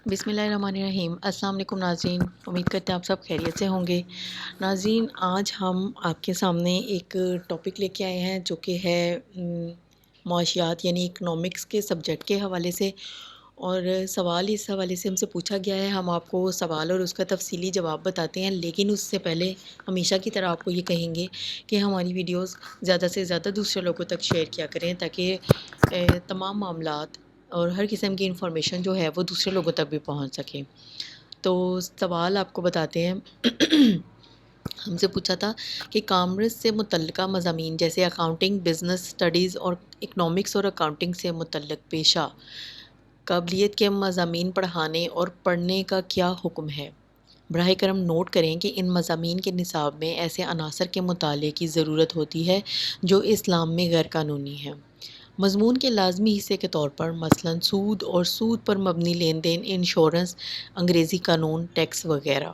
بسم اللہ الرحمن الرحیم۔ السلام علیکم ناظرین، امید کرتے ہیں آپ سب خیریت سے ہوں گے۔ ناظرین، آج ہم آپ کے سامنے ایک ٹاپک لے کے آئے ہیں جو کہ ہے معاشیات یعنی اکنامکس کے سبجیکٹ کے حوالے سے، اور سوال اس حوالے سے ہم سے پوچھا گیا ہے۔ ہم آپ کو سوال اور اس کا تفصیلی جواب بتاتے ہیں، لیکن اس سے پہلے ہمیشہ کی طرح آپ کو یہ کہیں گے کہ ہماری ویڈیوز زیادہ سے زیادہ دوسرے لوگوں تک شیئر کیا کریں، تاکہ تمام معاملات اور ہر قسم کی انفارمیشن جو ہے وہ دوسرے لوگوں تک بھی پہنچ سکے۔ تو سوال آپ کو بتاتے ہیں۔ ہم سے پوچھا تھا کہ کامرس سے متعلقہ مضامین جیسے اکاؤنٹنگ، بزنس اسٹڈیز اور اکنامکس اور اکاؤنٹنگ سے متعلق پیشہ قابلیت کے مضامین پڑھانے اور پڑھنے کا کیا حکم ہے؟ براہ کرم نوٹ کریں کہ ان مضامین کے نصاب میں ایسے عناصر کے مطالعے کی ضرورت ہوتی ہے جو اسلام میں غیر قانونی ہیں۔ مضمون کے لازمی حصے کے طور پر مثلاً سود اور سود پر مبنی لین دین، انشورنس، انگریزی قانون، ٹیکس وغیرہ۔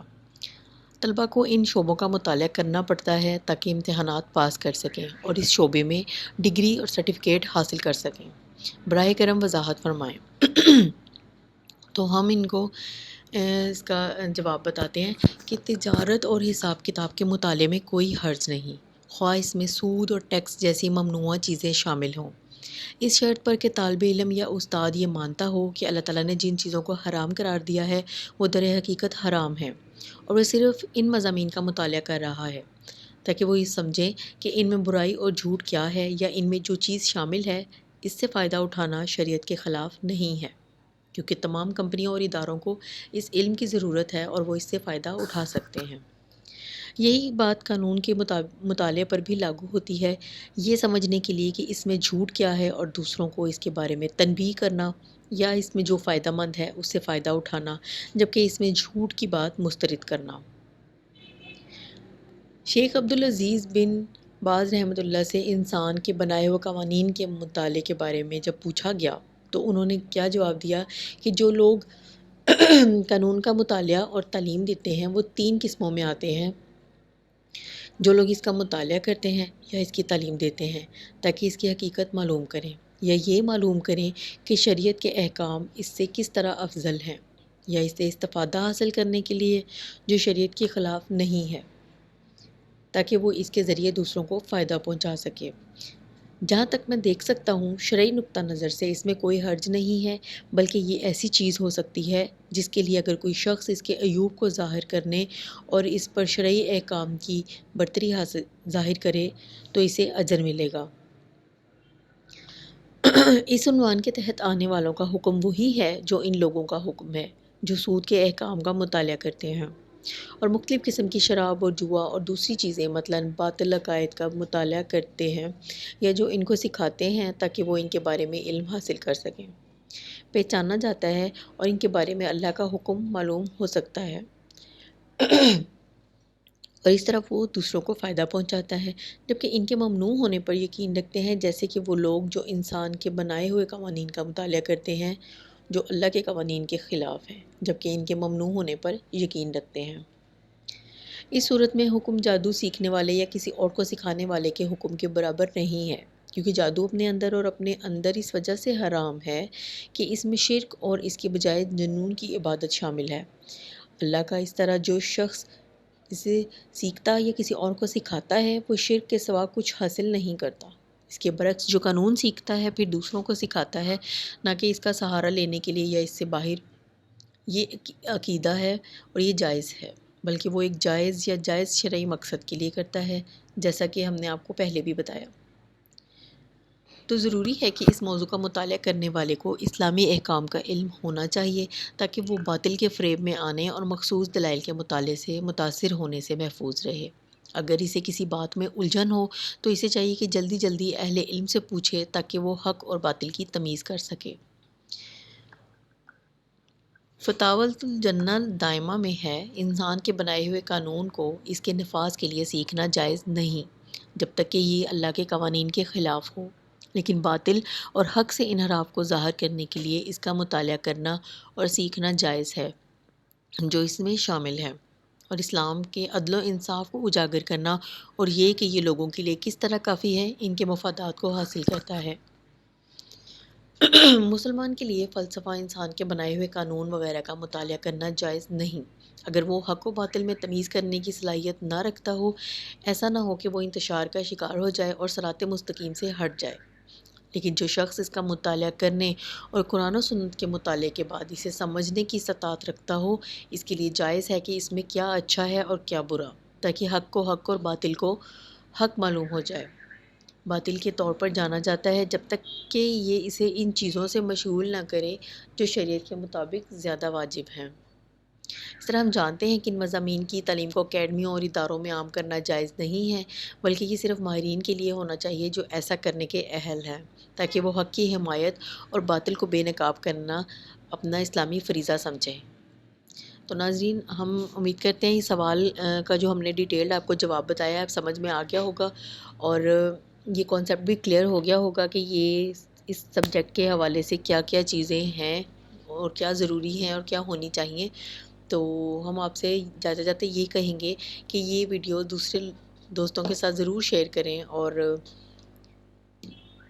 طلباء کو ان شعبوں کا مطالعہ کرنا پڑتا ہے تاکہ امتحانات پاس کر سکیں اور اس شعبے میں ڈگری اور سرٹیفکیٹ حاصل کر سکیں۔ براہ کرم وضاحت فرمائیں۔ تو ہم ان کو اس کا جواب بتاتے ہیں کہ تجارت اور حساب کتاب کے مطالعے میں کوئی حرج نہیں، خواہ اس میں سود اور ٹیکس جیسی ممنوعہ چیزیں شامل ہوں، اس شرط پر کہ طالب علم یا استاد یہ مانتا ہو کہ اللہ تعالیٰ نے جن چیزوں کو حرام قرار دیا ہے وہ در حقیقت حرام ہیں، اور وہ صرف ان مضامین کا مطالعہ کر رہا ہے تاکہ وہ یہ سمجھیں کہ ان میں برائی اور جھوٹ کیا ہے، یا ان میں جو چیز شامل ہے اس سے فائدہ اٹھانا شریعت کے خلاف نہیں ہے، کیونکہ تمام کمپنیوں اور اداروں کو اس علم کی ضرورت ہے اور وہ اس سے فائدہ اٹھا سکتے ہیں۔ یہی بات قانون کے مطالعے پر بھی لاگو ہوتی ہے، یہ سمجھنے کے لیے کہ اس میں جھوٹ کیا ہے اور دوسروں کو اس کے بارے میں تنبیہ کرنا، یا اس میں جو فائدہ مند ہے اس سے فائدہ اٹھانا، جبکہ اس میں جھوٹ کی بات مسترد کرنا۔ شیخ عبدالعزیز بن باز رحمۃ اللہ سے انسان کے بنائے ہوئے قوانین کے مطالعے کے بارے میں جب پوچھا گیا تو انہوں نے کیا جواب دیا کہ جو لوگ قانون کا مطالعہ اور تعلیم دیتے ہیں وہ تین قسموں میں آتے ہیں: جو لوگ اس کا مطالعہ کرتے ہیں یا اس کی تعلیم دیتے ہیں تاکہ اس کی حقیقت معلوم کریں، یا یہ معلوم کریں کہ شریعت کے احکام اس سے کس طرح افضل ہیں، یا اس سے استفادہ حاصل کرنے کے لیے جو شریعت کے خلاف نہیں ہے تاکہ وہ اس کے ذریعے دوسروں کو فائدہ پہنچا سکے۔ جہاں تک میں دیکھ سکتا ہوں شرعی نقطہ نظر سے اس میں کوئی حرج نہیں ہے، بلکہ یہ ایسی چیز ہو سکتی ہے جس کے لیے اگر کوئی شخص اس کے عیوب کو ظاہر کرنے اور اس پر شرعی احکام کی برتری ظاہر کرے تو اسے اجر ملے گا۔ اس عنوان کے تحت آنے والوں کا حکم وہی ہے جو ان لوگوں کا حکم ہے جو سود کے احکام کا مطالعہ کرتے ہیں اور مختلف قسم کی شراب اور جوا اور دوسری چیزیں مثلاً باطل عقائد کا مطالعہ کرتے ہیں، یا جو ان کو سکھاتے ہیں تاکہ وہ ان کے بارے میں علم حاصل کر سکیں، پہچانا جاتا ہے اور ان کے بارے میں اللہ کا حکم معلوم ہو سکتا ہے، اور اس طرح وہ دوسروں کو فائدہ پہنچاتا ہے، جبکہ ان کے ممنوع ہونے پر یقین رکھتے ہیں، جیسے کہ وہ لوگ جو انسان کے بنائے ہوئے قوانین کا مطالعہ کرتے ہیں جو اللہ کے قوانین کے خلاف ہیں، جبکہ ان کے ممنوع ہونے پر یقین رکھتے ہیں۔ اس صورت میں حکم جادو سیکھنے والے یا کسی اور کو سکھانے والے کے حکم کے برابر نہیں ہے، کیونکہ جادو اپنے اندر اور اپنے اندر اس وجہ سے حرام ہے کہ اس میں شرک اور اس کے بجائے جنون کی عبادت شامل ہے۔ اللہ کا اس طرح جو شخص اسے سیکھتا یا کسی اور کو سکھاتا ہے وہ شرک کے سوا کچھ حاصل نہیں کرتا۔ اس کے برعکس جو قانون سیکھتا ہے پھر دوسروں کو سکھاتا ہے، نہ کہ اس کا سہارا لینے کے لیے یا اس سے باہر، یہ عقیدہ ہے اور یہ جائز ہے، بلکہ وہ ایک جائز یا جائز شرعی مقصد کے لیے کرتا ہے، جیسا کہ ہم نے آپ کو پہلے بھی بتایا۔ تو ضروری ہے کہ اس موضوع کا مطالعہ کرنے والے کو اسلامی احکام کا علم ہونا چاہیے تاکہ وہ باطل کے فریب میں آنے اور مخصوص دلائل کے مطالعے سے متاثر ہونے سے محفوظ رہے۔ اگر اسے کسی بات میں الجھن ہو تو اسے چاہیے کہ جلدی جلدی اہل علم سے پوچھے تاکہ وہ حق اور باطل کی تمیز کر سکے۔ فتاوی الجنہ دائمہ میں ہے، انسان کے بنائے ہوئے قانون کو اس کے نفاذ کے لیے سیکھنا جائز نہیں جب تک کہ یہ اللہ کے قوانین کے خلاف ہو، لیکن باطل اور حق سے انحراف کو ظاہر کرنے کے لیے اس کا مطالعہ کرنا اور سیکھنا جائز ہے، جو اس میں شامل ہے، اور اسلام کے عدل و انصاف کو اجاگر کرنا اور یہ کہ یہ لوگوں کے لیے کس طرح کافی ہے ان کے مفادات کو حاصل کرتا ہے۔ مسلمان کے لیے فلسفہ انسان کے بنائے ہوئے قانون وغیرہ کا مطالعہ کرنا جائز نہیں، اگر وہ حق و باطل میں تمیز کرنے کی صلاحیت نہ رکھتا ہو۔ ایسا نہ ہو کہ وہ انتشار کا شکار ہو جائے اور صراط مستقیم سے ہٹ جائے۔ لیکن جو شخص اس کا مطالعہ کرنے اور قرآن و سنت کے مطالعے کے بعد اسے سمجھنے کی استطاعت رکھتا ہو، اس کے لیے جائز ہے کہ اس میں کیا اچھا ہے اور کیا برا، تاکہ حق کو حق اور باطل کو حق معلوم ہو جائے۔ باطل کے طور پر جانا جاتا ہے جب تک کہ یہ اسے ان چیزوں سے مشغول نہ کرے جو شریعت کے مطابق زیادہ واجب ہیں۔ اس طرح ہم جانتے ہیں کہ ان مضامین کی تعلیم کو اکیڈمیوں اور اداروں میں عام کرنا جائز نہیں ہے، بلکہ یہ صرف ماہرین کے لیے ہونا چاہیے جو ایسا کرنے کے اہل ہیں، تاکہ وہ حق کی حمایت اور باطل کو بے نقاب کرنا اپنا اسلامی فریضہ سمجھیں۔ تو ناظرین، ہم امید کرتے ہیں یہ سوال کا جو ہم نے ڈیٹیلڈ آپ کو جواب بتایا ہے آپ سمجھ میں آ گیا ہوگا، اور یہ کانسیپٹ بھی کلیئر ہو گیا ہوگا کہ یہ اس سبجیکٹ کے حوالے سے کیا کیا چیزیں ہیں اور کیا ضروری ہیں اور کیا ہونی چاہیے۔ تو ہم آپ سے جاتے جاتے یہ کہیں گے کہ یہ ویڈیو دوسرے دوستوں کے ساتھ ضرور شیئر کریں، اور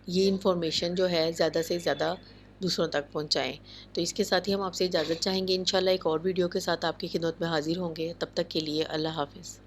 یہ انفارمیشن جو ہے زیادہ سے زیادہ دوسروں تک پہنچائیں۔ تو اس کے ساتھ ہی ہم آپ سے اجازت چاہیں گے، انشاءاللہ ایک اور ویڈیو کے ساتھ آپ کی خدمت میں حاضر ہوں گے۔ تب تک کے لیے اللہ حافظ۔